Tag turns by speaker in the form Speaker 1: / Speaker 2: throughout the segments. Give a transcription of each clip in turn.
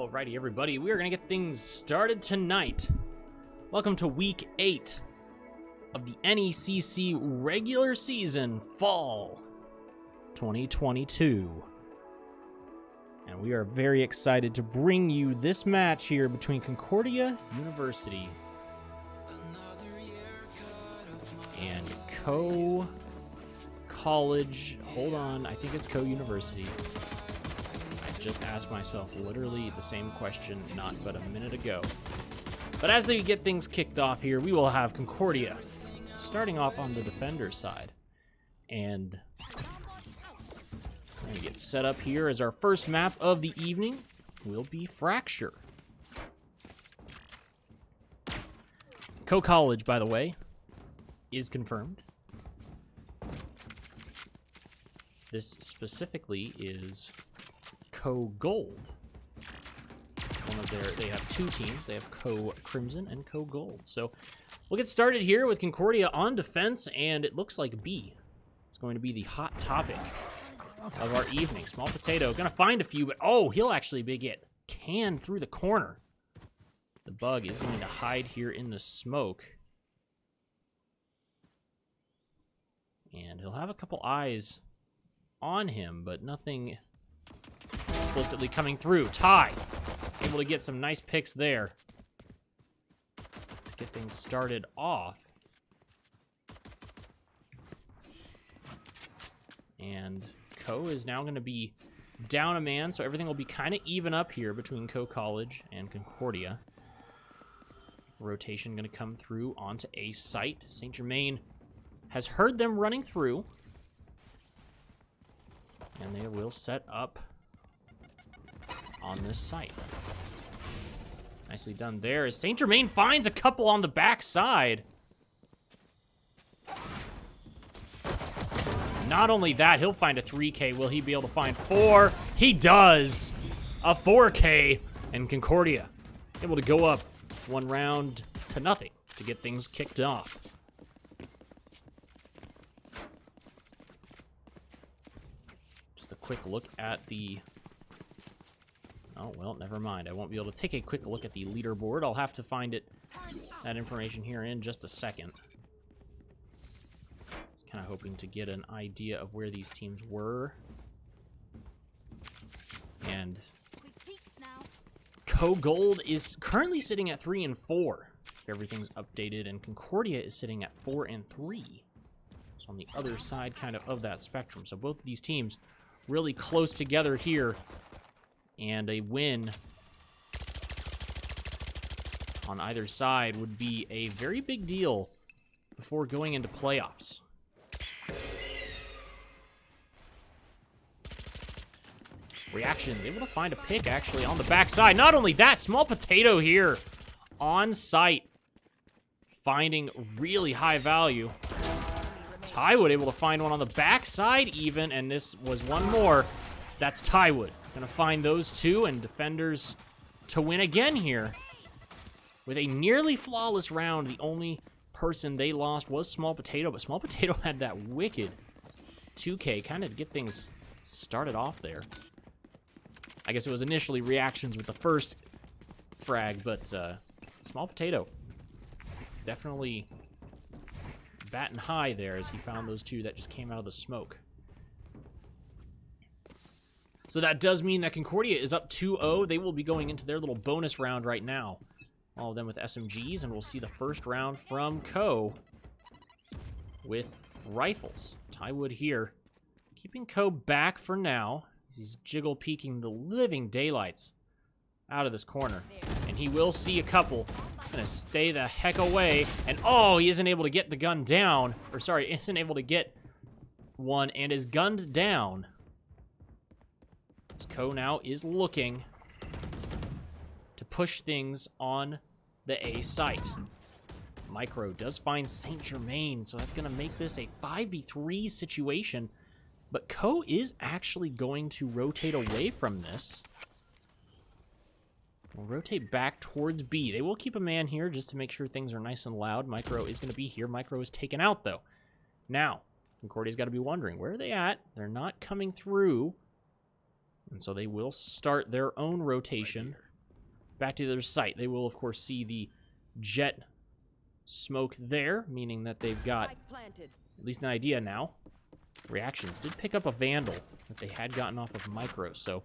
Speaker 1: Alrighty, everybody, we are going to get things started tonight. Welcome to Week 8 of the NECC regular season, Fall 2022. And we are very excited to bring you this match here between Concordia University and College. Hold on, I think it's University. Just asked myself literally the same question not but a minute ago. But as they get things kicked off here, we will have Concordia starting off on the defender side. And we're going to get set up here as our first map of the evening will be Fracture. College, by the way, is confirmed. This specifically is Gold. They have two teams. They have Crimson and Gold. So we'll get started here with Concordia on defense, and it looks like B is going to be the hot topic of our evening. Small Potato gonna find a few, but oh, he'll actually get canned through the corner. The Bug is going to hide here in the smoke, and he'll have a couple eyes on him, but nothing explicitly coming through. Ty able to get some nice picks there to get things started off. And is now going to be down a man, so everything will be kind of even up here between College and Concordia. Rotation going to come through onto A site. St. Germain has heard them running through, and they will set up on this site. Nicely done there as St. Germain finds a couple on the back side. Not only that, he'll find a 3K. Will he be able to find 4? He does! A 4K, and Concordia able to go up 1 round to nothing to get things kicked off. Just a quick look at the... Oh, well, never mind. I won't be able to take a quick look at the leaderboard. I'll have to find that information here in just a second. Just kind of hoping to get an idea of where these teams were. And Gold is currently sitting at 3 and 4. If everything's updated, and Concordia is sitting at 4 and 3. So on the other side kind of that spectrum. So both of these teams really close together here. And a win on either side would be a very big deal before going into playoffs. Reactions, able to find a pick actually on the backside. Not only that, Small Potato here on site, finding really high value. Tywood able to find one on the backside even, and this was one more. That's Tywood. Gonna find those two, and defenders to win again here. With a nearly flawless round, the only person they lost was Small Potato, but Small Potato had that wicked 2K kind of to get things started off there. I guess it was initially reactions with the first frag, but Small Potato definitely batting high there as he found those two that just came out of the smoke. So that does mean that Concordia is up 2-0. They will be going into their little bonus round right now. All of them with SMGs, and we'll see the first round from with rifles. Tywood here, keeping back for now. He's jiggle peeking the living daylights out of this corner. And he will see a couple. Gonna stay the heck away. And oh, he isn't able to get the gun down. Or sorry, isn't able to get one and is gunned down. Now is looking to push things on the A site. Micro does find St. Germain, so that's going to make this a 5v3 situation. But is actually going to rotate away from this. We'll rotate back towards B. They will keep a man here just to make sure things are nice and loud. Micro is going to be here. Micro is taken out, though. Now, Concordia's got to be wondering, where are they at? They're not coming through. And so they will start their own rotation back to their site. They will, of course, see the jet smoke there, meaning that they've got at least an idea now. Reactions did pick up a Vandal that they had gotten off of Micro, so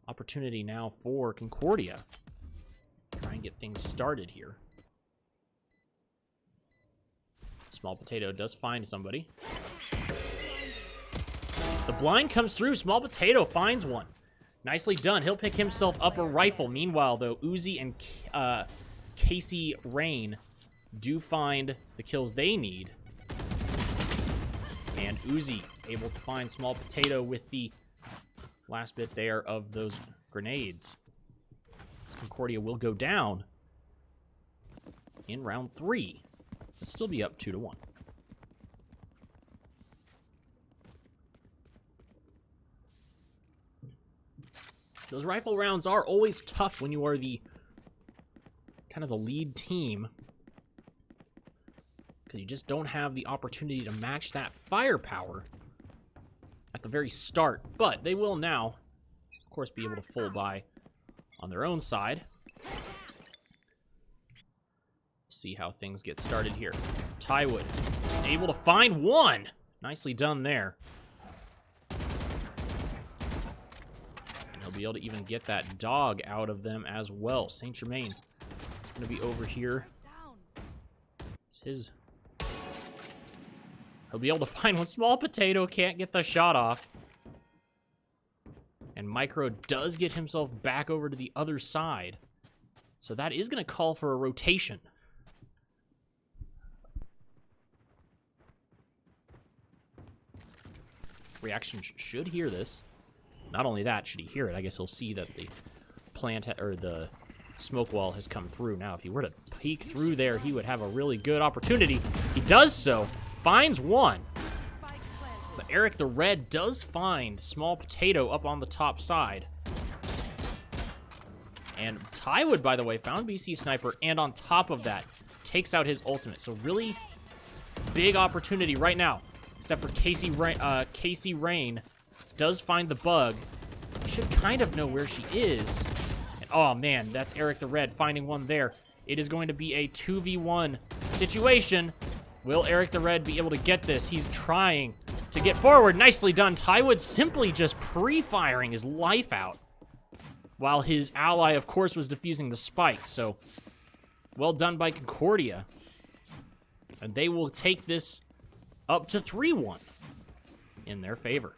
Speaker 1: opportunity now for Concordia. Try and get things started here. Small Potato does find somebody. The blind comes through. Small Potato finds one. Nicely done. He'll pick himself up a rifle. Meanwhile, though, Uzi and Casey Rain do find the kills they need. And Uzi able to find Small Potato with the last bit there of those grenades. This Concordia will go down in round 3. It'll still be up 2-1. Those rifle rounds are always tough when you are the kind of the lead team, because you just don't have the opportunity to match that firepower at the very start. But they will now, of course, be able to full buy on their own side. See how things get started here. Tywood able to find one. Nicely done there. And he'll be able to even get that dog out of them as well. Saint Germain going to be over here. It's his. He'll be able to find one. Small Potato can't get the shot off. And Micro does get himself back over to the other side. So that is going to call for a rotation. Reaction should hear this. Not only that, should he hear it, I guess he'll see that the plant or the smoke wall has come through. Now, if he were to peek through there, he would have a really good opportunity. He does so. Finds one. But Eric the Red does find Small Potato up on the top side. And Tywood, by the way, found BC Sniper, and on top of that, takes out his ultimate. So really big opportunity right now. Except for Casey Rain does find the bug. He should kind of know where she is. And, oh, man, that's Eric the Red finding one there. It is going to be a 2v1 situation. Will Eric the Red be able to get this? He's trying to get forward. Nicely done. Tywood simply just pre-firing his life out, while his ally, of course, was defusing the spike. So, well done by Concordia. And they will take this up to 3-1 in their favor.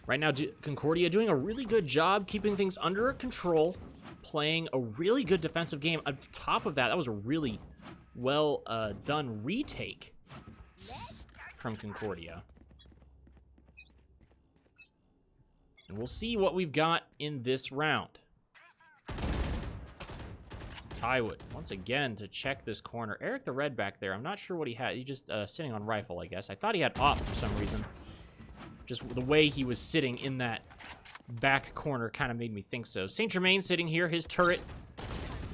Speaker 1: Right now, Concordia doing a really good job keeping things under control, playing a really good defensive game. On top of that, that was a really well done retake from Concordia. And we'll see what we've got in this round. Tywood, once again, to check this corner. Eric the Red back there, I'm not sure what he had. He just sitting on rifle, I guess. I thought he had op for some reason. Just the way he was sitting in that back corner kind of made me think so. Saint Germain sitting here, his turret.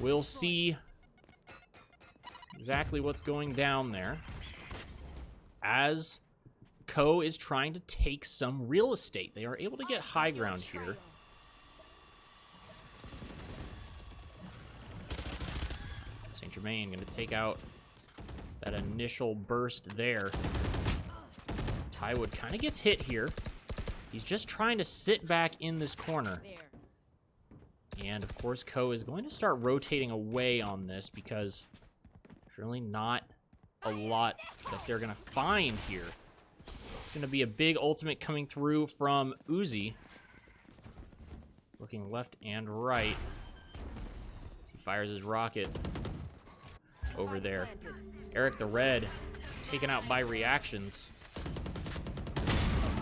Speaker 1: We'll see exactly what's going down there. As Co is trying to take some real estate. They are able to get high ground here. Saint Germain going to take out that initial burst there. Tywood kind of gets hit here. He's just trying to sit back in this corner. And, of course, Co is going to start rotating away on this because there's really not a lot that they're going to find here. It's going to be a big ultimate coming through from Uzi. Looking left and right. He fires his rocket over there. Eric the Red taken out by Reactions.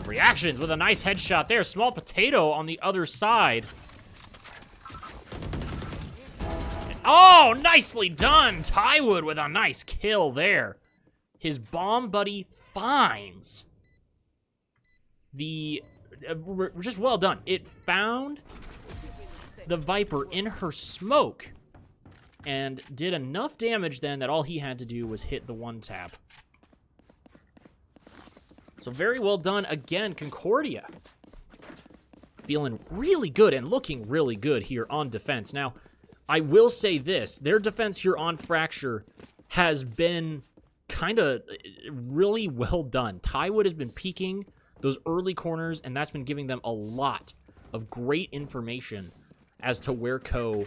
Speaker 1: Reactions with a nice headshot there. Small Potato on the other side. And, oh, nicely done. Tywood with a nice kill there. His bomb buddy finds the... just well done. It found the Viper in her smoke and did enough damage then that all he had to do was hit the one tap. So very well done again, Concordia. feeling really good and looking really good here on defense. Now, I will say this. Their defense here on Fracture has been kind of really well done. Tywood has been peeking those early corners, and that's been giving them a lot of great information as to where Co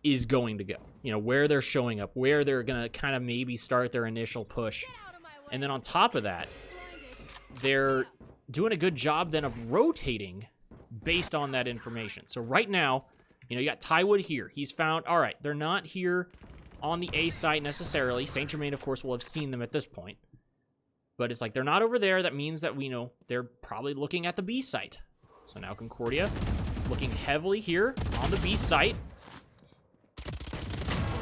Speaker 1: is going to go. You know, where they're showing up, where they're going to kind of maybe start their initial push. And then on top of that, they're doing a good job then of rotating based on that information. So right now, you know, you got Tywood here. He's found, all right, they're not here on the A site necessarily. Saint Germain, of course, will have seen them at this point. But it's like they're not over there. That means that we know they're probably looking at the B site. So now Concordia looking heavily here on the B site.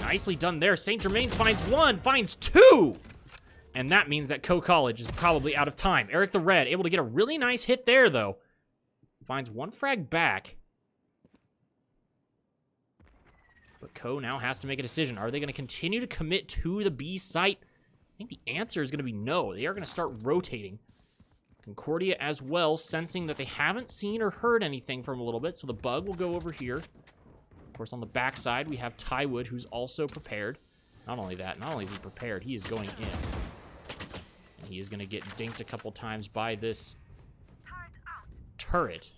Speaker 1: Nicely done there. Saint Germain finds one, finds two. And that means that Co College is probably out of time. Eric the Red able to get a really nice hit there, though. Finds one frag back. But Co now has to make a decision. Are they going to continue to commit to the B site? I think the answer is going to be no. They are going to start rotating. Concordia as well, sensing that they haven't seen or heard anything from a little bit. So the bug will go over here. Of course, on the backside, we have Tywood, who's also prepared. Not only that, not only is he prepared, he is going in. And he is going to get dinked a couple times by this turret.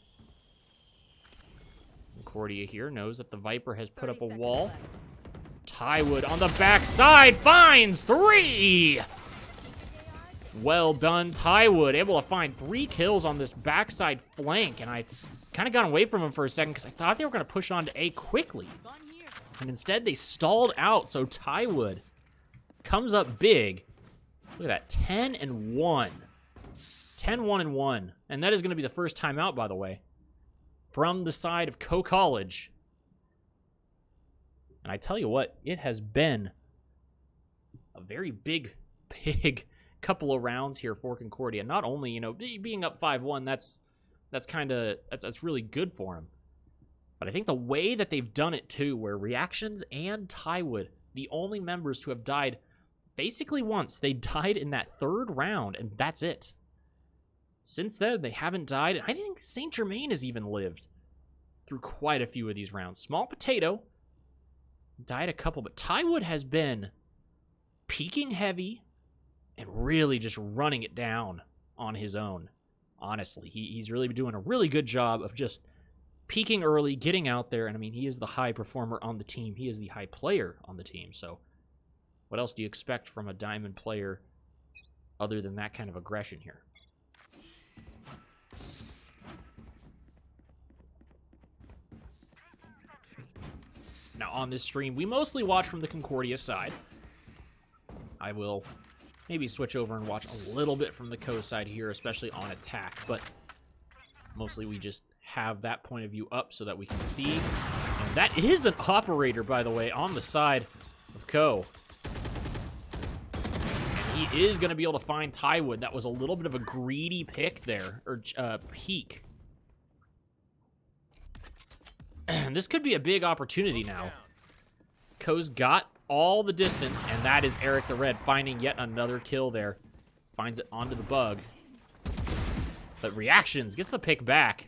Speaker 1: Concordia here knows that the Viper has put up a wall. Tywood on the backside finds 3! Well done, Tywood. Able to find 3 kills on this backside flank. And I kind of got away from him for a second because I thought they were going to push on to A quickly. And instead, they stalled out. So Tywood comes up big. Look at that, 10-1. 10-1-1. And that is going to be the first time out, by the way, from the side of Co College. And I tell you what, it has been a very big couple of rounds here for Concordia. Not only, you know, being up 5-1, that's really good for him. But I think the way that they've done it too, where Reactions and Tywood, the only members to have died basically once, they died in that 3rd round, and that's it. Since then, they haven't died. And I think Saint Germain has even lived through quite a few of these rounds. Small Potato died a couple, but Tywood has been peaking heavy and really just running it down on his own. Honestly, he's really doing a really good job of just peaking early, getting out there, and I mean, he is the high performer on the team. He is the high player on the team, so what else do you expect from a Diamond player other than that kind of aggression here? Now, on this stream, we mostly watch from the Concordia side. I will maybe switch over and watch a little bit from the Co side here, especially on attack, but mostly we just have that point of view up so that we can see. And that is an operator, by the way, on the side of Co. And he is going to be able to find Tywood. That was a little bit of a greedy pick there, or peek. This could be a big opportunity now. Co's got all the distance, and that is Eric the Red finding yet another kill there. Finds it onto the bug. But Reactions gets the pick back,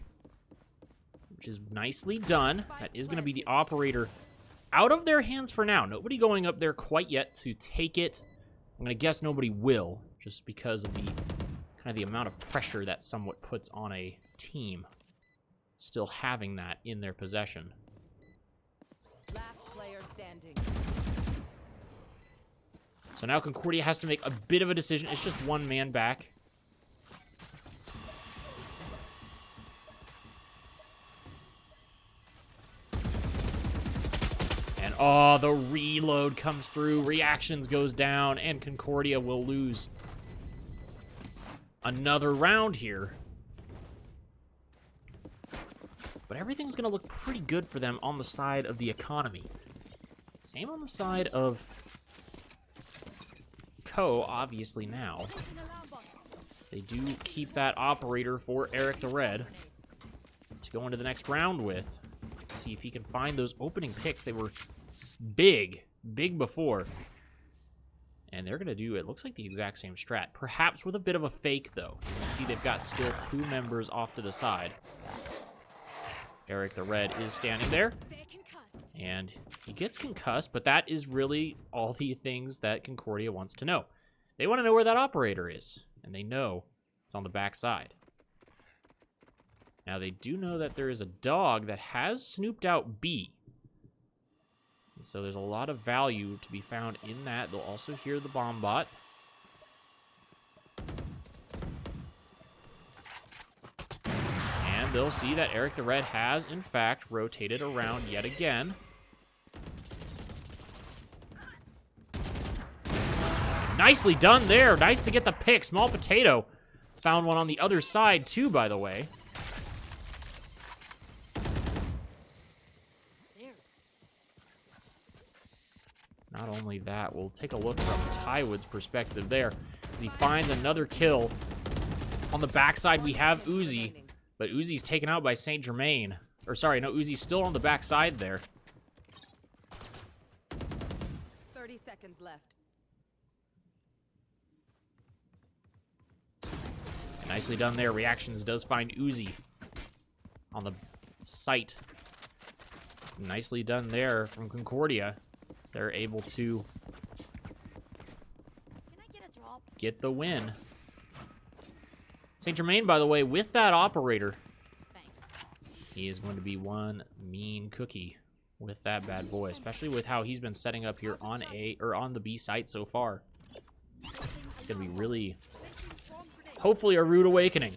Speaker 1: which is nicely done. That is going to be the operator out of their hands for now. Nobody going up there quite yet to take it. I'm going to guess nobody will, just because of the kind of the amount of pressure that somewhat puts on a team. Still having that in their possession.
Speaker 2: Last player standing.
Speaker 1: So now Concordia has to make a bit of a decision. It's just one man back. And oh, the reload comes through. Reactions goes down, and Concordia will lose another round here. But everything's going to look pretty good for them on the side of the economy. Same on the side of Co, obviously now. They do keep that operator for Eric the Red to go into the next round with. See if he can find those opening picks. They were big before. And they're going to do, it looks like the exact same strat. Perhaps with a bit of a fake, though. You see they've got still 2 members off to the side. Eric the Red is standing there. And he gets concussed, but that is really all the things that Concordia wants to know. They want to know where that operator is, and they know it's on the backside. Now, they do know that there is a dog that has snooped out B. And so there's a lot of value to be found in that. They'll also hear the bomb bot. And they'll see that Eric the Red has, in fact, rotated around yet again. Nicely done there. Nice to get the pick. Small Potato found one on the other side, too, by the way. Not only that, we'll take a look from Tywood's perspective there as he finds another kill. On the backside, we have Uzi, but Uzi's taken out by Saint Germain. Or sorry, no, Uzi's still on the backside there.
Speaker 2: 30 seconds left.
Speaker 1: And nicely done there. Reactions does find Uzi on the site. Nicely done there from Concordia. They're able to get the win. Saint Germain, by the way, with that operator, he is going to be one mean cookie with that bad boy, especially with how he's been setting up here on on the B site so far. It's gonna be really, hopefully, a rude awakening.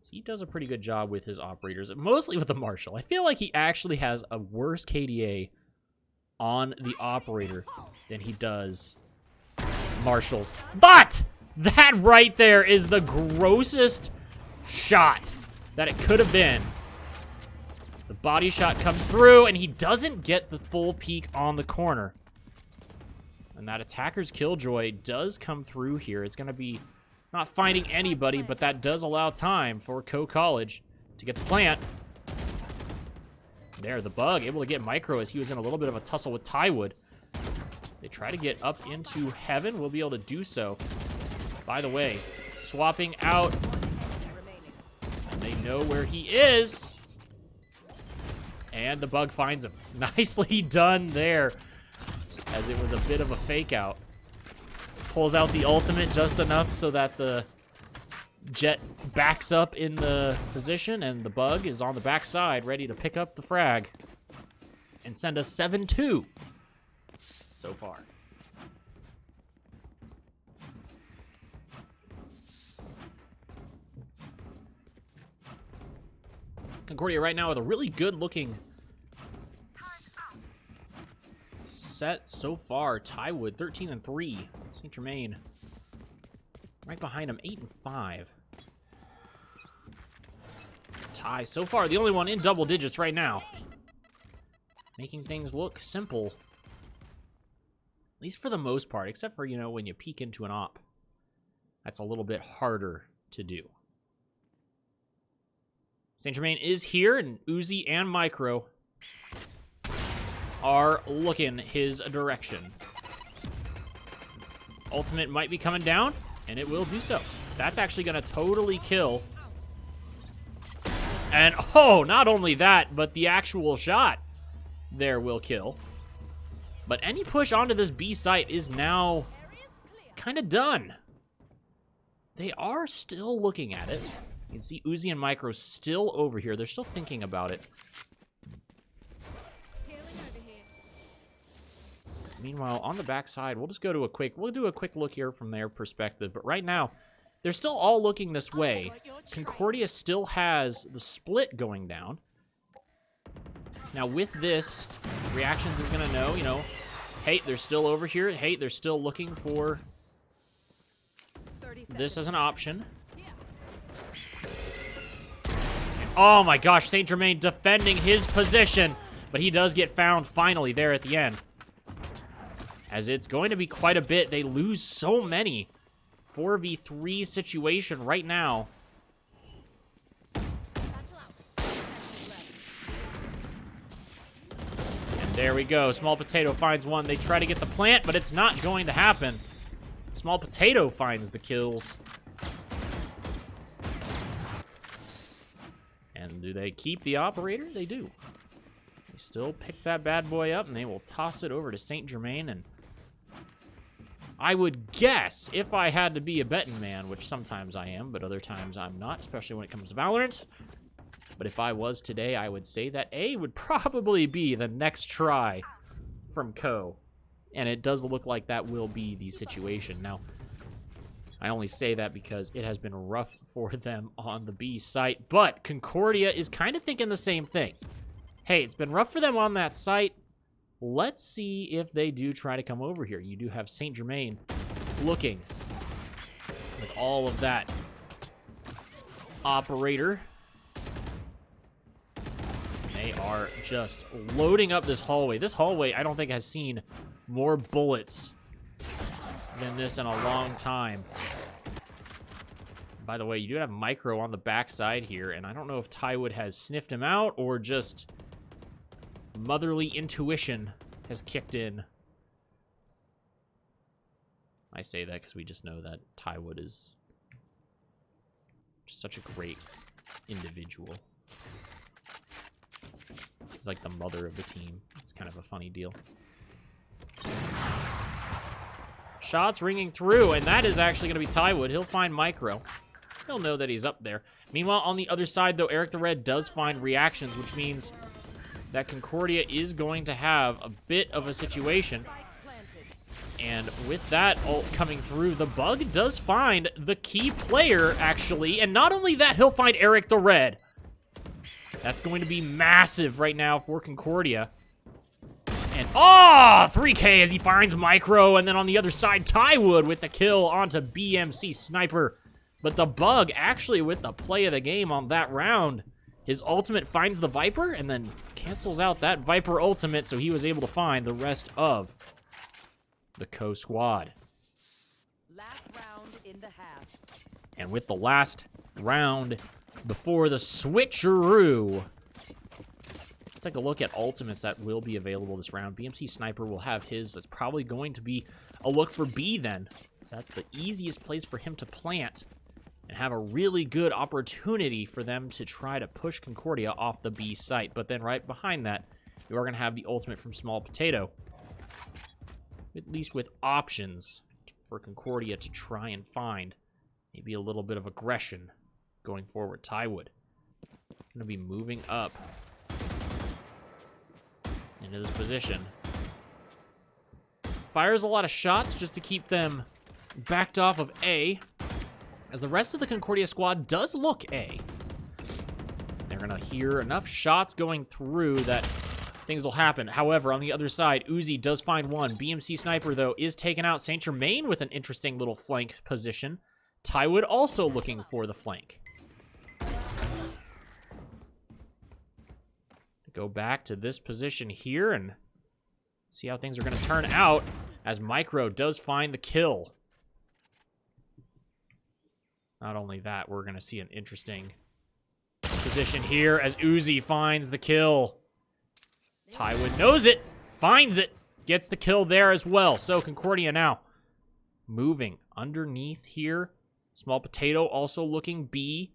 Speaker 1: So he does a pretty good job with his operators, mostly with the Marshall. I feel like he actually has a worse KDA on the operator than he does Marshall's. But that right there is the grossest shot that it could have been. The body shot comes through, and he doesn't get the full peek on the corner. And that attacker's killjoy does come through here. It's going to be not finding anybody, but that does allow time for Co-College to get the plant. There, the bug, able to get micro as he was in a little bit of a tussle with Tywood. They try to get up into heaven. We'll be able to do so. By the way, swapping out. And they know where he is. And the bug finds him. Nicely done there, as it was a bit of a fake out. Pulls out the ultimate just enough so that the Jet backs up in the position, and the bug is on the backside, ready to pick up the frag and send us 7-2 so far. Concordia right now with a really good-looking set so far. Tywood 13-3. Saint Germain right behind him, 8-5. Ty, so far, the only one in double digits right now. Making things look simple. At least for the most part, except for, you know, when you peek into an op. That's a little bit harder to do. Saint Germain is here, and Uzi and Micro are looking his direction. Ultimate might be coming down, and it will do so. That's actually going to totally kill. And, oh, not only that, but the actual shot there will kill. But any push onto this B site is now kind of done. They are still looking at it. You can see Uzi and Micro still over here. They're still thinking about it. Meanwhile, on the backside, we'll just go to we'll do a quick look here from their perspective. But right now, they're still all looking this way. Concordia still has the split going down. Now with this, Reactions is going to know, you know, hey, they're still over here. Hey, they're still looking for this as an option. And, oh my gosh, Saint Germain defending his position. But he does get found finally there at the end. As it's going to be quite a bit. They lose so many. 4v3 situation right now. And there we go. Small Potato finds one. They try to get the plant, but it's not going to happen. Small Potato finds the kills. And And do they keep the operator? They do. They still pick that bad boy up, and they will toss it over to St. Germain. And I would guess, if I had to be a betting man, which sometimes I am, but other times I'm not, especially when it comes to Valorant. But if I was today, I would say that A would probably be the next try from Co. And it does look like that will be the situation. Now, I only say that because it has been rough for them on the B site, but Concordia is kind of thinking the same thing. Hey, it's been rough for them on that site. Let's see if they do try to come over here. You do have St. Germain looking with all of that operator. They are just loading up this hallway. This hallway, I don't think, has seen more bullets than this in a long time. By the way, you do have Micro on the backside here, and I don't know if Tywood has sniffed him out or just motherly intuition has kicked in. I say that because we just know that Tywood is just such a great individual. He's like the mother of the team. It's kind of a funny deal. Shots ringing through, and that is actually going to be Tywood. He'll find Micro. He'll know that he's up there. Meanwhile, on the other side, though, Eric the Red does find reactions, which means that Concordia is going to have a bit of a situation. And with that ult coming through, the Bug does find the key player, actually. And not only that, he'll find Eric the Red. That's going to be massive right now for Concordia. And, 3K as he finds Micro. And then on the other side, Tywood with the kill onto BMC Sniper. But the Bug actually with the play of the game on that round. His ultimate finds the Viper and then cancels out that Viper ultimate, so he was able to find the rest of the Co squad.
Speaker 2: Last round in the half.
Speaker 1: And with the last round before the switcheroo, let's take a look at ultimates that will be available this round. BMC Sniper will have his. That's probably going to be a look for B then. So that's the easiest place for him to plant and have a really good opportunity for them to try to push Concordia off the B site. But then right behind that, you are going to have the ultimate from Small Potato, at least with options for Concordia to try and find maybe a little bit of aggression going forward. Tywood going to be moving up into this position. Fires a lot of shots just to keep them backed off of A, as the rest of the Concordia squad does look A. They're going to hear enough shots going through that things will happen. However, on the other side, Uzi does find one. BMC Sniper, though, is taken out. St. Germain with an interesting little flank position. Tywood also looking for the flank. Go back to this position here and see how things are going to turn out as Micro does find the kill. Not only that, we're going to see an interesting position here as Uzi finds the kill. Tywood knows it, finds it, gets the kill there as well. So Concordia now moving underneath here. Small Potato also looking B.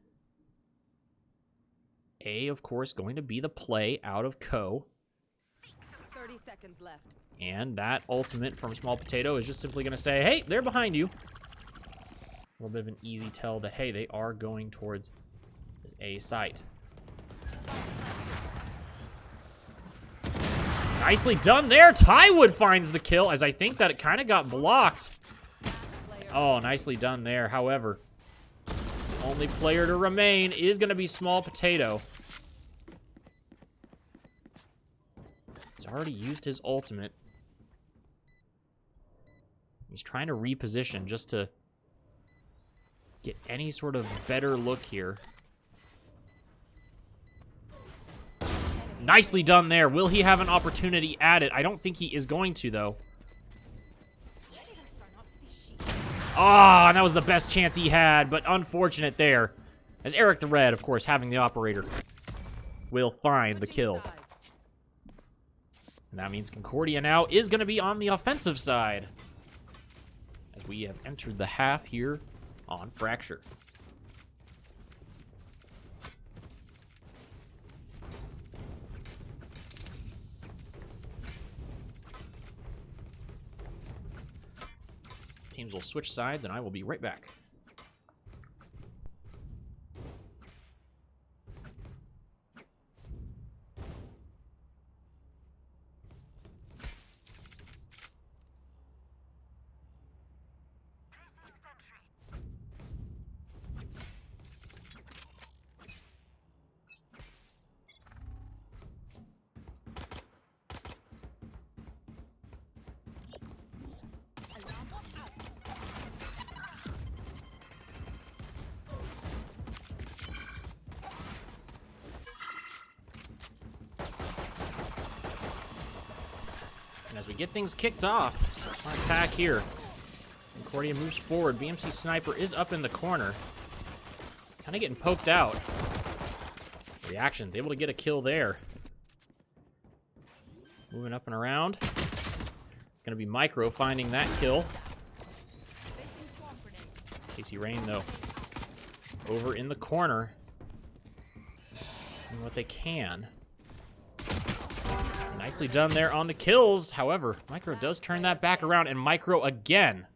Speaker 1: A, of course, going to be the play out of Co.
Speaker 2: 30 seconds left.
Speaker 1: And that ultimate from Small Potato is just simply going to say, hey, they're behind you. A little bit of an easy tell that, hey, they are going towards this A site. Nicely done there. Tywood finds the kill, as I think that it kind of got blocked. Oh, nicely done there. However, the only player to remain is going to be Small Potato. He's already used his ultimate. He's trying to reposition just to get any sort of better look here. Nicely done there. Will he have an opportunity at it? I don't think he is going to, though. Ah, and that was the best chance he had, but unfortunate there. As Eric the Red, of course, having the operator, will find the kill. And that means Concordia now is going to be on the offensive side, as we have entered the half here on Fracture. Teams will switch sides, and I will be right back. And as we get things kicked off, our attack here. Concordia moves forward. BMC Sniper is up in the corner. Kind of getting poked out. Reactions, able to get a kill there. Moving up and around. It's going to be Micro finding that kill. Casey Rain, though, over in the corner. Doing what they can. Nicely done there on the kills. However, Micro does turn that back around, and Micro again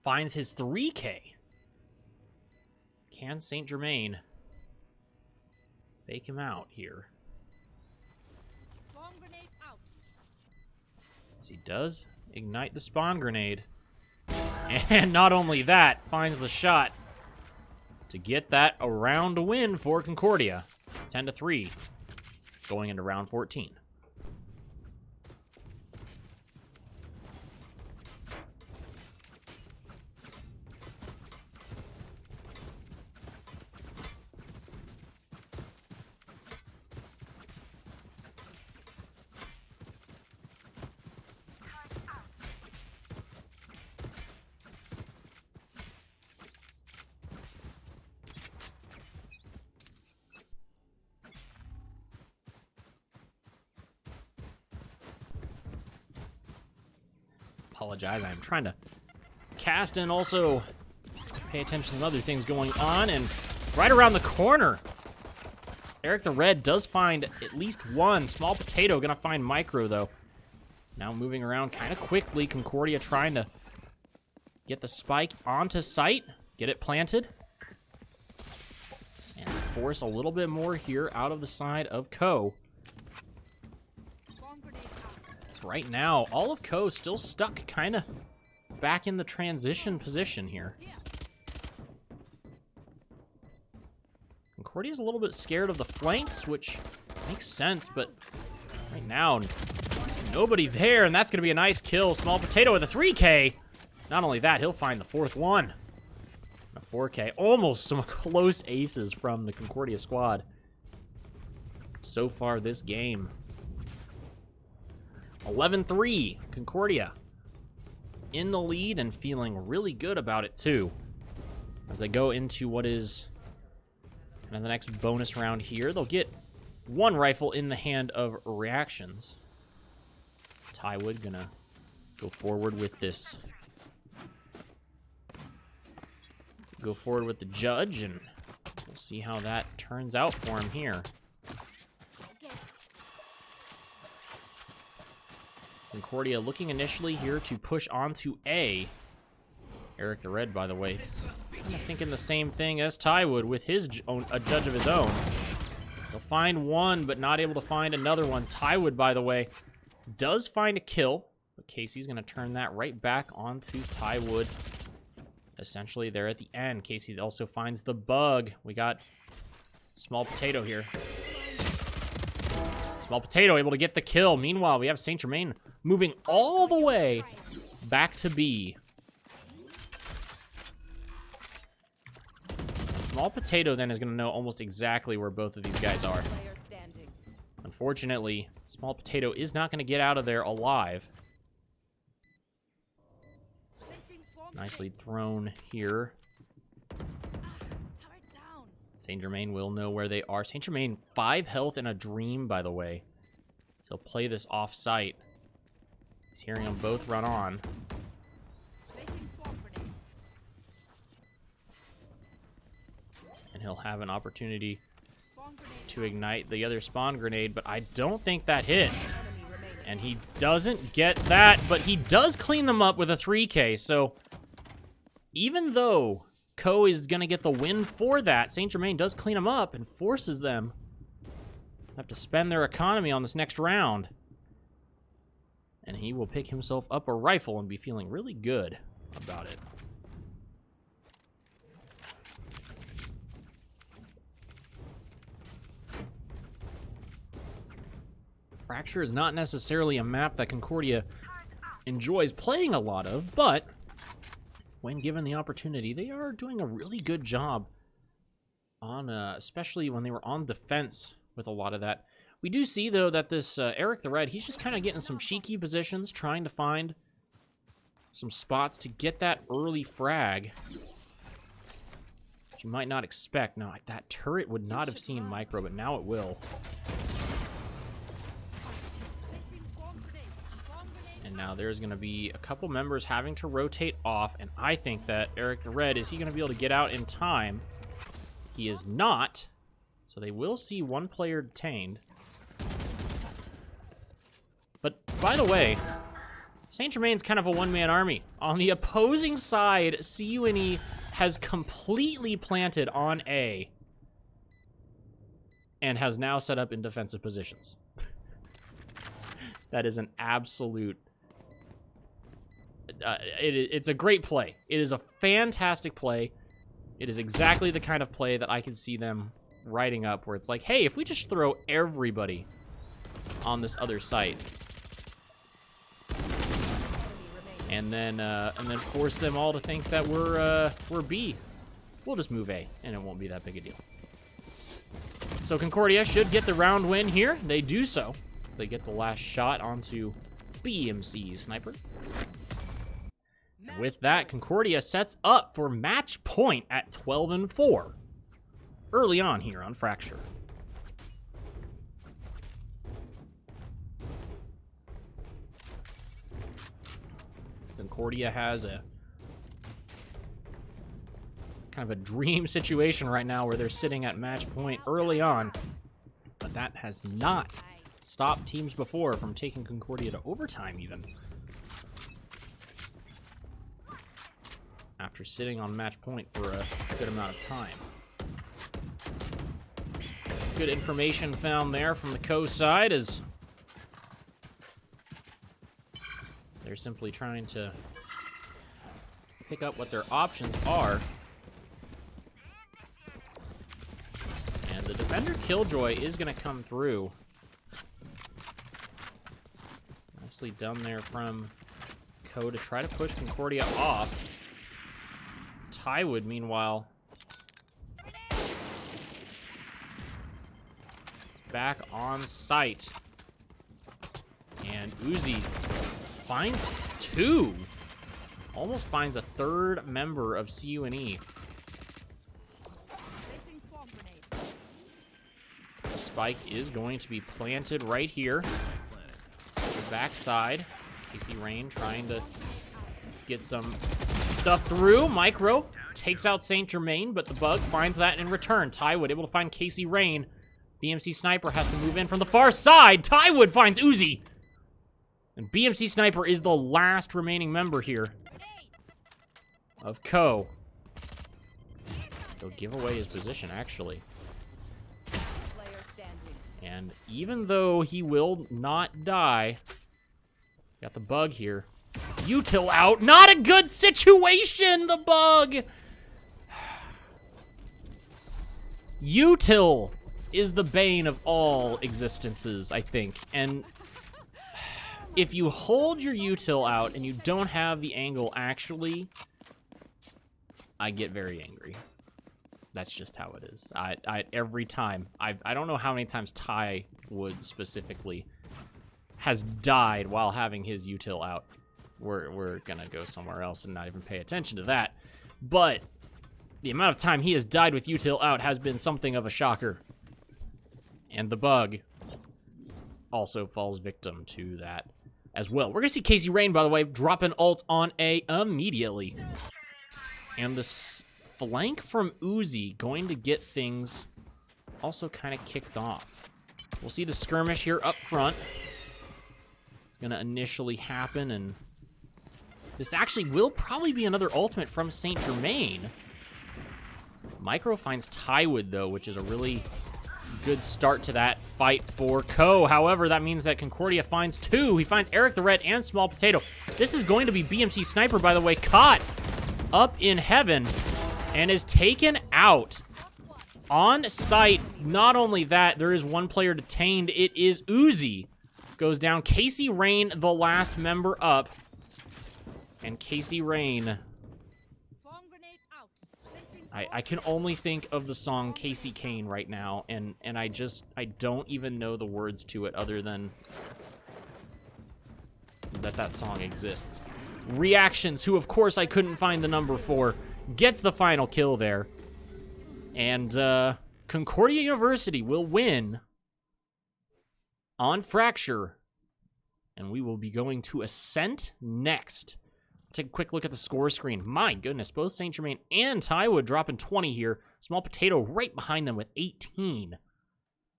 Speaker 1: finds his 3K. Can Saint Germain fake him out here? As he does ignite the spawn grenade. And not only that, finds the shot to get that around win for Concordia. 10-3. Going into round 14. Apologize, I'm trying to cast and also pay attention to other things going on. And right around the corner, Eric the Red does find at least one. Small Potato gonna find Micro, though. Now moving around kind of quickly. Concordia trying to get the spike onto site, get it planted, and force a little bit more here out of the side of Co. Right now, all of Co still stuck kind of back in the transition position here. Concordia's a little bit scared of the flanks, which makes sense, but right now, nobody there, and that's going to be a nice kill. Small Potato with a 3K. Not only that, he'll find the fourth one. A 4K. Almost some close aces from the Concordia squad so far this game. 11-3, Concordia in the lead and feeling really good about it too. As they go into what is kind of the next bonus round here, they'll get one rifle in the hand of Reactions. Tywood gonna go forward with this. Go forward with the Judge, and we'll see how that turns out for him here. Concordia looking initially here to push onto A. Eric the Red, by the way, kind of thinking the same thing as Tywood with his a Judge of his own. He'll find one, but not able to find another one. Tywood, by the way, does find a kill, but Casey's going to turn that right back onto Tywood. Essentially, there at the end. Casey also finds the bug. We got Small Potato here. Small Potato able to get the kill. Meanwhile, we have Saint Germain moving all the way back to B. Small Potato then is going to know almost exactly where both of these guys are. Unfortunately, Small Potato is not going to get out of there alive. Nicely thrown here. Saint Germain will know where they are. Saint Germain, 5 health and a dream, by the way. So he'll play this off-site. He's hearing them both run on. And he'll have an opportunity to ignite the other spawn grenade, but I don't think that hit. And he doesn't get that, but he does clean them up with a 3K. So even though Co is going to get the win for that, Saint Germain does clean them up and forces them to have to spend their economy on this next round. And he will pick himself up a rifle and be feeling really good about it. Fracture is not necessarily a map that Concordia enjoys playing a lot of, but when given the opportunity, they are doing a really good job on, especially when they were on defense with a lot of that. We do see, though, that this Eric the Red, he's just kind of getting some cheeky positions, trying to find some spots to get that early frag, which you might not expect. Now, that turret would not have seen Micro, but now it will. And now there's going to be a couple members having to rotate off, and I think that Eric the Red, is he going to be able to get out in time? He is not, so they will see one player detained. But, by the way, Saint Germain's kind of a one-man army. On the opposing side, CUNE has completely planted on A and has now set up in defensive positions. That is an absolute... it's a great play. It is a fantastic play. It is exactly the kind of play that I can see them writing up, where it's like, hey, if we just throw everybody on this other site, and then force them all to think that we're B, we'll just move A, and it won't be that big a deal. So Concordia should get the round win here. They do so. They get the last shot onto BMC Sniper. And with that, Concordia sets up for match point at 12-4 early on here on Fracture. Concordia has a kind of a dream situation right now where they're sitting at match point early on, but that has not stopped teams before from taking Concordia to overtime even. After sitting on match point for a good amount of time. Good information found there from the Co side as they're simply trying to pick up what their options are. And the defender Killjoy is going to come through. Nicely done there from Co to try to push Concordia off. Tywood, meanwhile, is back on site. And Uzi finds two. Almost finds a third member of CUNE. The spike is going to be planted right here. The backside. Casey Rain trying to get some stuff through. Micro takes out Saint Germain, but the bug finds that in return. Tywood able to find Casey Rain. BMC Sniper has to move in from the far side. Tywood finds Uzi. And BMC Sniper is the last remaining member here of Co. They'll give away his position, actually. And even though he will not die, got the bug here. Util out. Not a good situation, the bug. Util is the bane of all existences, I think. And if you hold your util out and you don't have the angle actually, I get very angry. That's just how it is. Every time. I don't know how many times Tywood specifically has died while having his util out. We're gonna go somewhere else and not even pay attention to that. But the amount of time he has died with util out has been something of a shocker. And the bug also falls victim to that as well. We're gonna see Casey Rain, by the way, drop an ult on A immediately. And this flank from Uzi going to get things also kind of kicked off. We'll see the skirmish here up front. gonna initially happen, and this actually will probably be another ultimate from Saint Germain. Micro finds Tywood, though, which is a really good start to that fight for Co. However, that means that Concordia finds two. He finds Eric the Red and Small Potato. This is going to be BMC Sniper, by the way, caught up in heaven and is taken out on site. Not only that, there is one player detained. It is Uzi. Goes down. Casey Rain, the last member up. And Casey Rain, I can only think of the song Casey Kane right now, and I don't even know the words to it other than that song exists. Reactions, who of course I couldn't find the number for, gets the final kill there. And Concordia University will win on Fracture. And we will be going to Ascent next. Take a quick look at the score screen. My goodness, both Saint Germain and Tywood dropping 20 here. Small Potato right behind them with 18.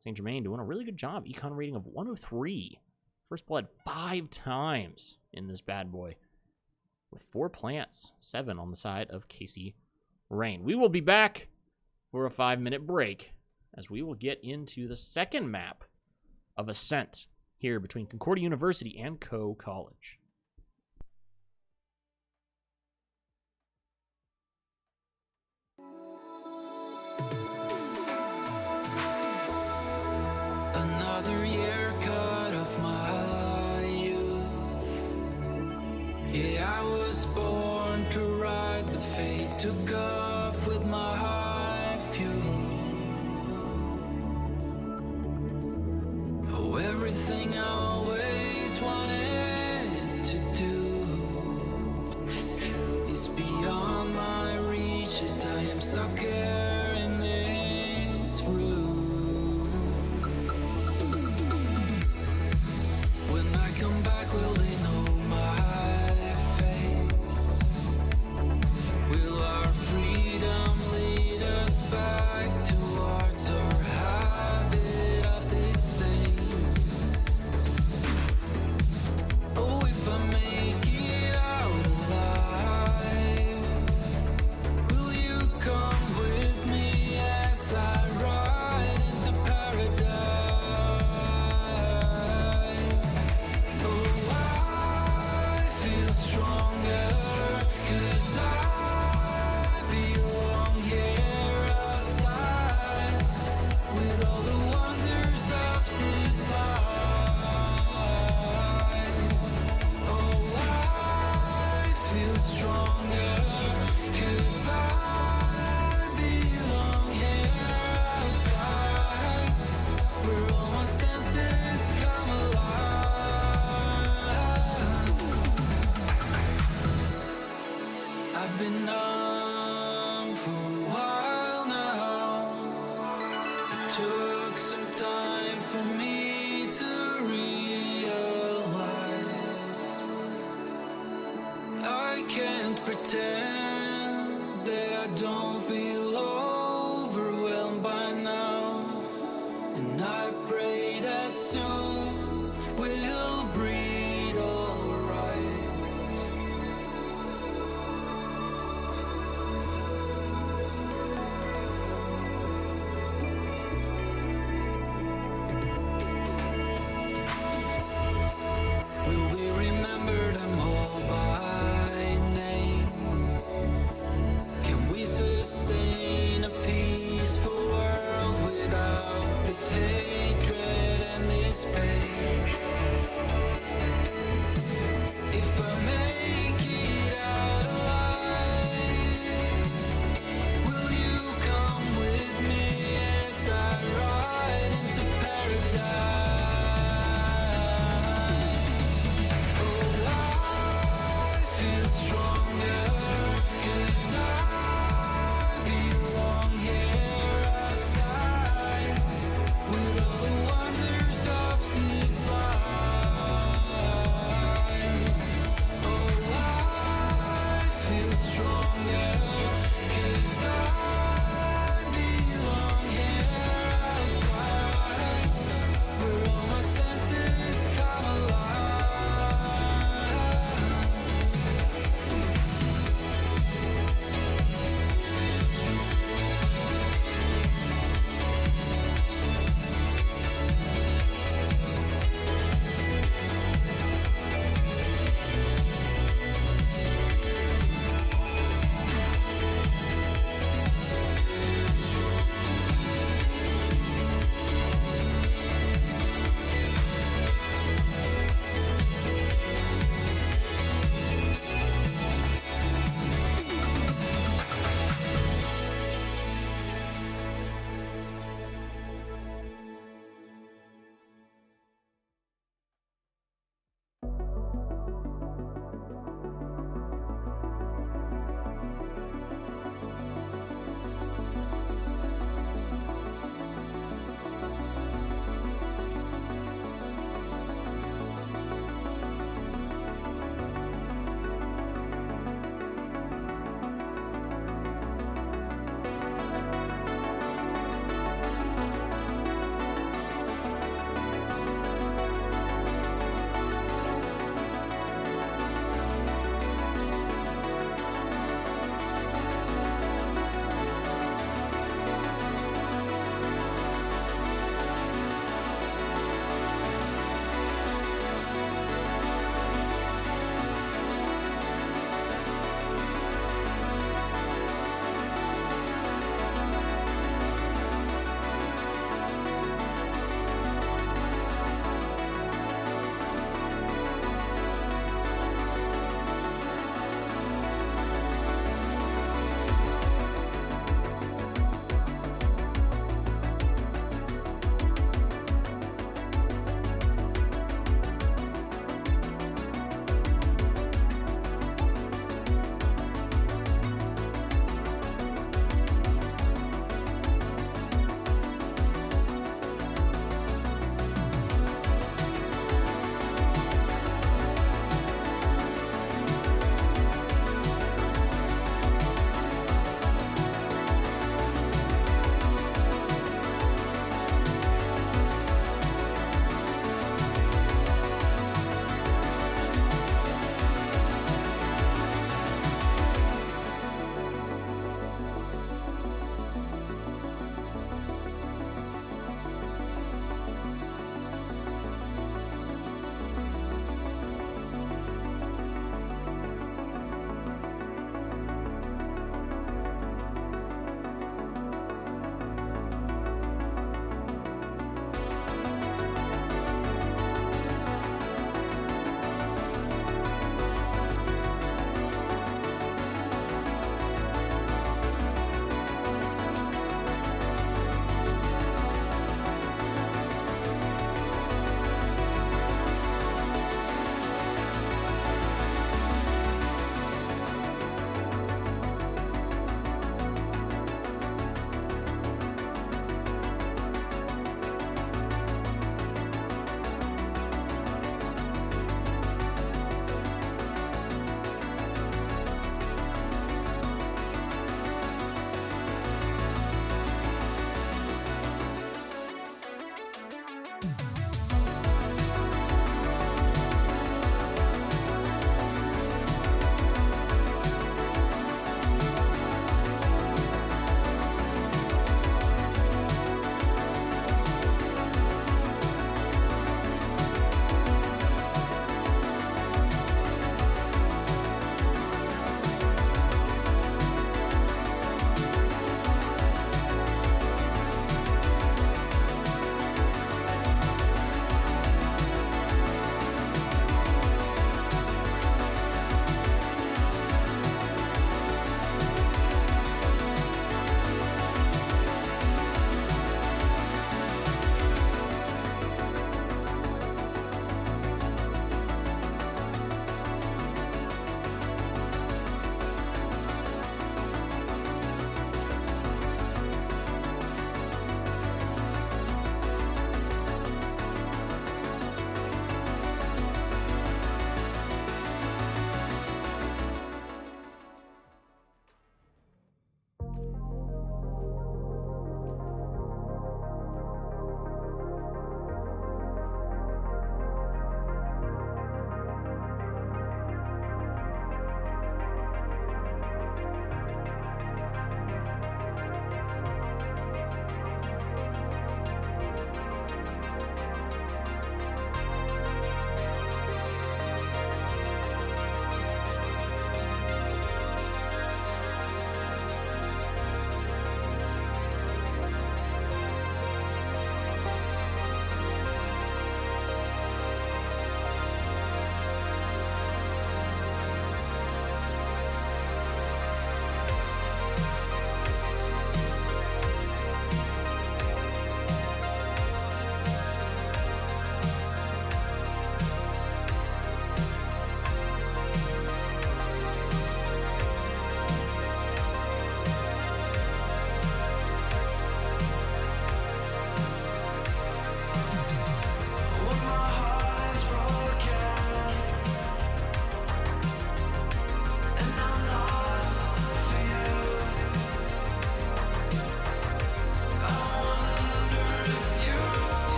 Speaker 1: Saint Germain doing a really good job. Econ rating of 103. First blood 5 times in this bad boy. With 4 plants, 7 on the side of Casey Rain. We will be back for a 5-minute break as we will get into the second map of Ascent here between Concordia University and Co College.
Speaker 3: Another year cut off my youth. Yeah, I was born to ride, but fate took off with my high fuel. Oh, everything I always wanted to do is beyond my reach as I am stuck here in this room. Come back, will they know my face? Will our freedom lead us back towards our habit of disdain? Oh, if I make it out alive, will you come with me as I ride into paradise? I've been numb for a while now. It took some time for me to realize I can't pretend that I don't feel overwhelmed by now. And I pray that soon we'll breathe alright. Will we remember them all by name? Can we sustain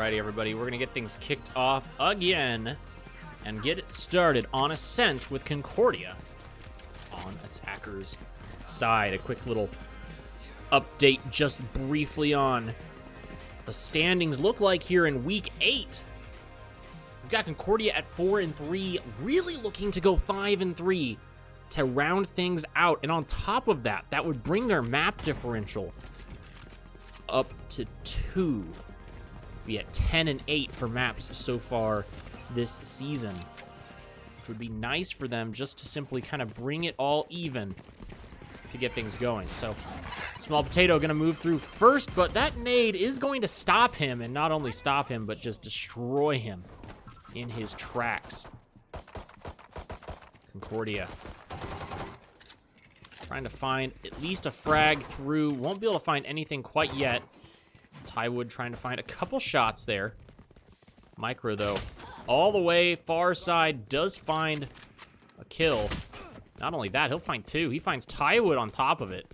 Speaker 1: Alrighty, everybody, we're gonna get things kicked off again and get it started on Ascent with Concordia on Attacker's side. A quick little update just briefly on the standings look like here in Week 8. We've got Concordia at 4-3, really looking to go 5-3 to round things out. And on top of that, that would bring their map differential up to 2. Be at 10-8 for maps so far this season, which would be nice for them just to simply kind of bring it all even to get things going. So Small Potato going to move through first, but that nade is going to stop him, and not only stop him, but just destroy him in his tracks. Concordia trying to find at least a frag through. Won't be able to find anything quite yet. Tywood trying to find a couple shots there. Micro, though, all the way far side, does find a kill. Not only that, he'll find 2. He finds Tywood on top of it.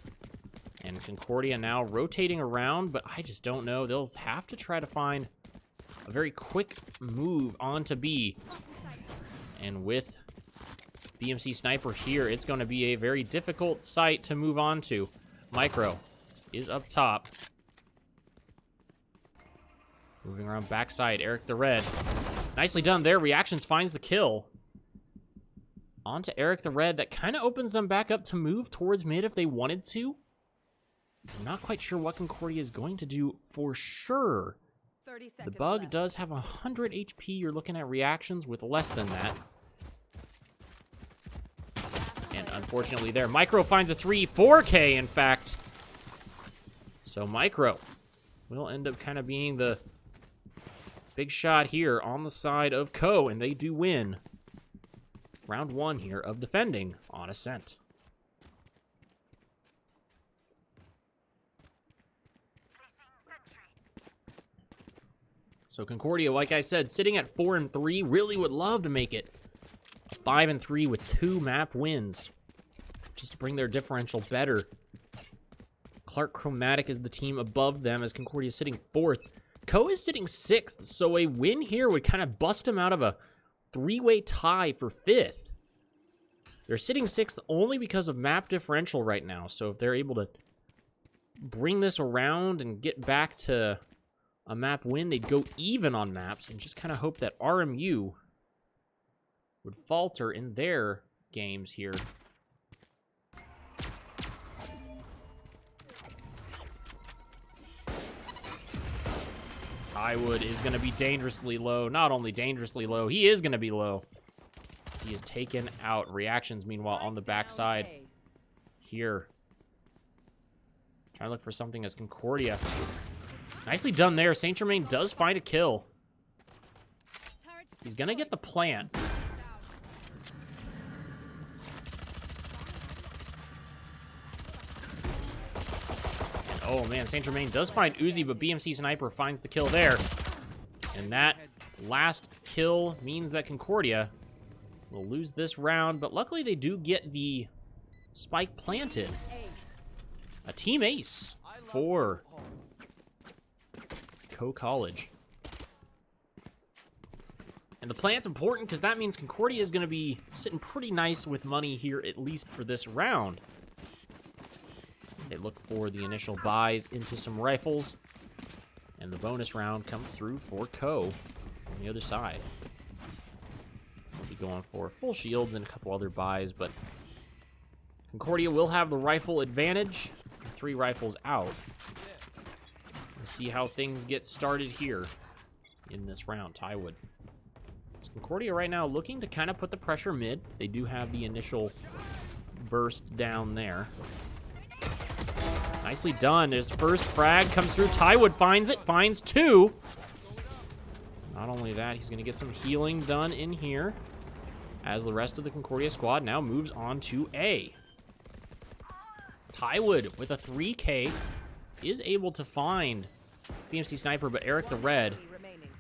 Speaker 1: And Concordia now rotating around, but I just don't know. They'll have to try to find a very quick move onto B. And with BMC Sniper here, it's going to be a very difficult site to move on to. Micro is up top. Moving around backside, Eric the Red. Nicely done there. Reactions finds the kill. On to Eric the Red. That kind of opens them back up to move towards mid if they wanted to. I'm not quite sure what Concordia is going to do for sure.
Speaker 2: 30 seconds
Speaker 1: The bug
Speaker 2: left.
Speaker 1: does have 100 HP. You're looking at reactions with less than that. And unfortunately there, Micro finds a 3, 4K in fact. So Micro will end up kind of being the big shot here on the side of Co, and they do win round 1 here of defending on Ascent. So Concordia, like I said, sitting at 4-3, really would love to make it 5-3 with 2 map wins, just to bring their differential better. Clark Chromatic is the team above them as Concordia is sitting 4th. Co is sitting 6th, so a win here would kind of bust him out of a 3-way tie for 5th. They're sitting 6th only because of map differential right now, so if they're able to bring this around and get back to a map win, they'd go even on maps and just kind of hope that RMU would falter in their games here. Tywood is going to be dangerously low. Not only dangerously low, he is going to be low. He is taken out. Reactions, meanwhile, on the backside here. Trying to look for something as Concordia. Nicely done there. Saint Germain does find a kill. He's going to get the plant. Oh, man, Saint Germain does find Uzi, but BMC Sniper finds the kill there. And that last kill means that Concordia will lose this round, but luckily they do get the spike planted. A team ace for Co College. And the plant's important because that means Concordia is going to be sitting pretty nice with money here, at least for this round. They look for the initial buys into some rifles, and the bonus round comes through for Co on the other side. We'll be going for full shields and a couple other buys, but Concordia will have the rifle advantage. 3 rifles out. We'll see how things get started here in this round. Tywood. So Concordia right now looking to kind of put the pressure mid. They do have the initial burst down there. Nicely done. His first frag comes through. Tywood finds it. Finds 2. Not only that, he's going to get some healing done in here as the rest of the Concordia squad now moves on to A. Tywood with a 3K is able to find BMC Sniper, but Eric the Red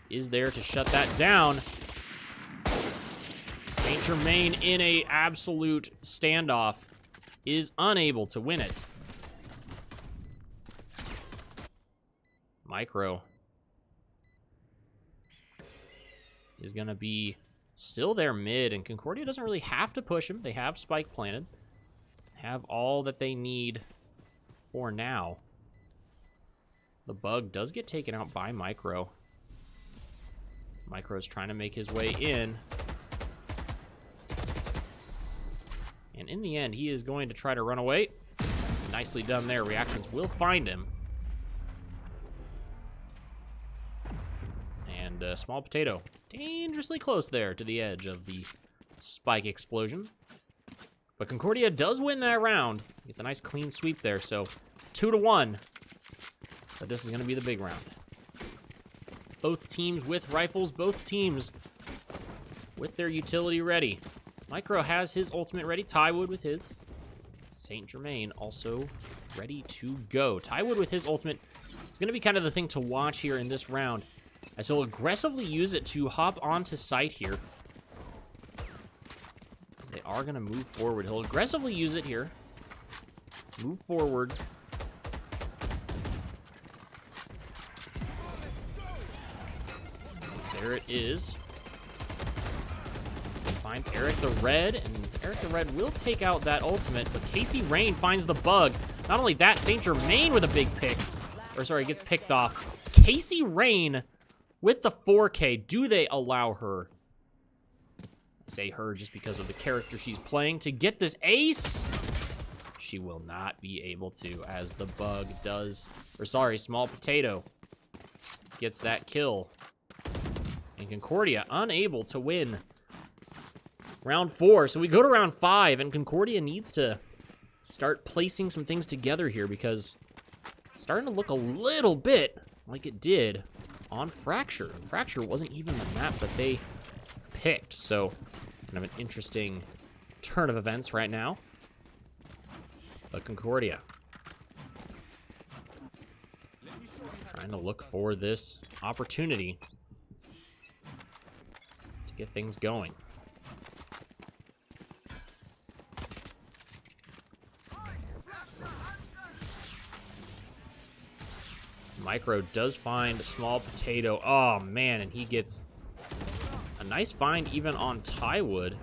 Speaker 1: is there to shut that down. Saint Germain in a absolute standoff is unable to win it. Micro is going to be still there mid, and Concordia doesn't really have to push him. They have Spike planted. Have all that they need for now. The bug does get taken out by Micro. Micro's trying to make his way in. And in the end, he is going to try to run away. Nicely done there. Reactions will find him. And Small Potato, dangerously close there to the edge of the spike explosion. But Concordia does win that round. It's a nice clean sweep there, so 2-1. But this is going to be the big round. Both teams with rifles, both teams with their utility ready. Micro has his ultimate ready, Tywood with his. Saint Germain also ready to go. Tywood with his ultimate is going to be kind of the thing to watch here in this round, as he'll aggressively use it to hop onto site here. They are going to move forward. He'll aggressively use it here. Move forward. There it is. Finds Eric the Red, and Eric the Red will take out that ultimate, but Casey Rain finds the bug. Not only that, Saint Germain with a big pick. Or sorry, gets picked off. Casey Rain with the 4K. Do they allow her? I say her just because of the character she's playing to get this ace. She will not be able to, as the bug does. Or sorry, Small Potato gets that kill. And Concordia unable to win round 4. So we go to round 5, and Concordia needs to start placing some things together here, because it's starting to look a little bit like it did on Fracture. Fracture wasn't even the map that they picked, so kind of an interesting turn of events right now. But Concordia trying to look for this opportunity to get things going. Micro does find Small Potato. Oh, man, and he gets a nice find even on Tywood.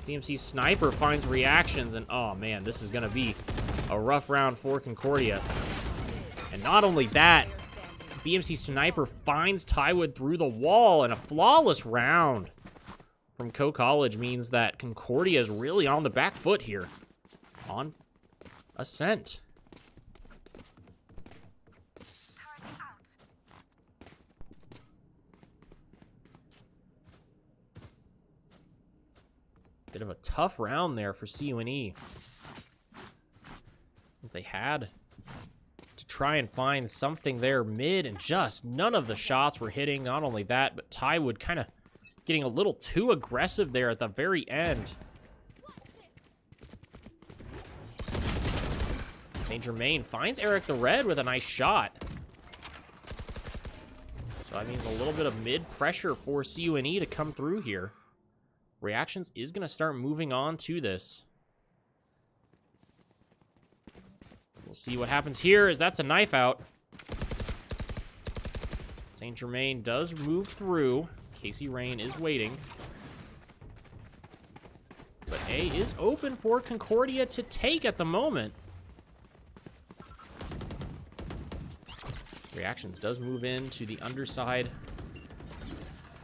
Speaker 1: DMC Sniper finds reactions, and oh, man, this is going to be a rough round for Concordia. And not only that, BMC Sniper finds Tywood through the wall, and a flawless round from Co-College means that Concordia is really on the back foot here on Ascent. Bit of a tough round there for CUNE, as they had to try and find something there mid, and just none of the shots were hitting. Not only that, but Tywood kind of getting a little too aggressive there at the very end. Saint Germain finds Eric the Red with a nice shot. So that means a little bit of mid pressure for CUNE to come through here. Reactions is going to start moving on to this. We'll see what happens here, as that's a knife out. Saint Germain does move through. Casey Rain is waiting. But A is open for Concordia to take at the moment. Reactions does move into the underside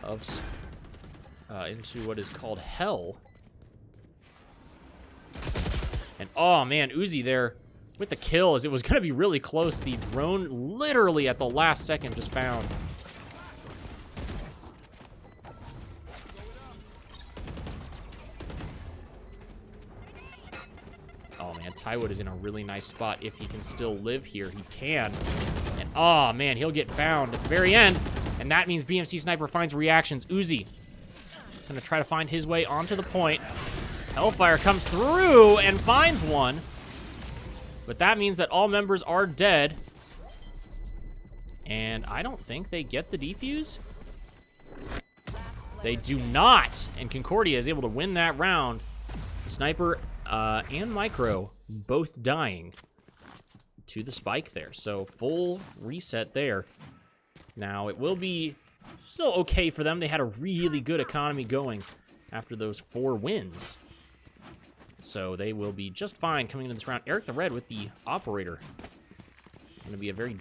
Speaker 1: of into what is called Hell. And oh man, Uzi there with the kill, as it was going to be really close. The drone literally at the last second just found. Oh man, Tywood is in a really nice spot. If he can still live here, he can. And oh man, he'll get found at the very end. And that means BMC Sniper finds reactions. Uzi gonna try to find his way onto the point. Hellfire comes through and finds one. But that means that all members are dead. And I don't think they get the defuse. They do not. And Concordia is able to win that round. Sniper and Micro both dying to the spike there. So full reset there. Now it will be Still okay for them. They had a really good economy going after those 4 wins. So they will be just fine coming into this round. Eric the Red with the operator. Going to be a very